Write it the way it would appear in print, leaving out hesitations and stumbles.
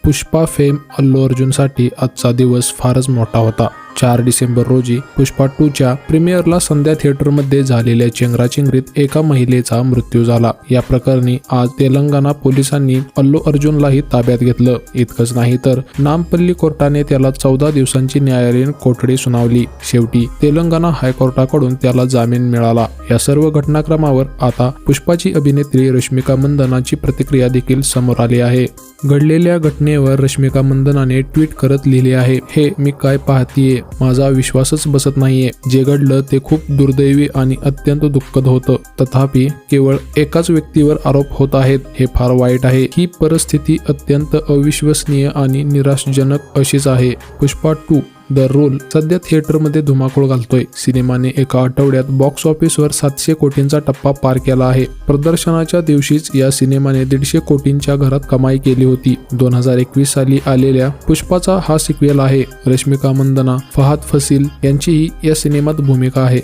Pushpa fame Allu अर्जुनसाठी आजचा दिवस फारच मोठा होता। 4 डिसेंबर रोजी पुष्पा 2च्या प्रीमियरला संध्या थिएटरमध्ये झालेल्या चेंगराचेंगरीत एका महिलेचा मृत्यू झाला। या प्रकरणी आज तेलंगणा पोलिसांनी अल्लू अर्जुनलाही ताब्यात घेतलं। इतकंच नाही तर नामपल्ली कोर्टाने त्याला 14 दिवसांची न्यायालयीन कोठडी सुनावली। शेवटी तेलंगणा हायकोर्टाकडून त्याला जामीन मिळाला। या सर्व घटनाक्रमावर आता पुष्पाची अभिनेत्री रश्मिका मंदनाची प्रतिक्रिया देखील समोर आली आहे। घडलेल्या घटनेवर रश्मिका मंदनाने ट्विट करत लिहिले आहे, हे मी काय पाहतीये, माझा विश्वासच बसत नाहीये। जे घडलं ते खूप दुर्दैवी आणि अत्यंत दुःखद होतं। तथापि केवळ एकाच व्यक्तीवर आरोप होत आहेत, हे फार वाईट आहे। ही परिस्थिती अत्यंत अविश्वसनीय आणि निराशाजनक अशीच आहे। पुष्पा 2 द रोल सध्या थिएटरमध्ये धुमाकूळ घालतोय। सिनेमाने एका आठवड्यात बॉक्स ऑफिसवर 700 कोटींचा टप्पा पार केला आहे। प्रदर्शनाच्या दिवशीच या सिनेमाने 150 कोटींच्या घरात कमाई केली होती। 2021 साली आलेल्या पुष्पाचा हा सिक्वेल आहे। रश्मिका मंदना, फहाद फासिल यांचीही या सिनेमात भूमिका आहे।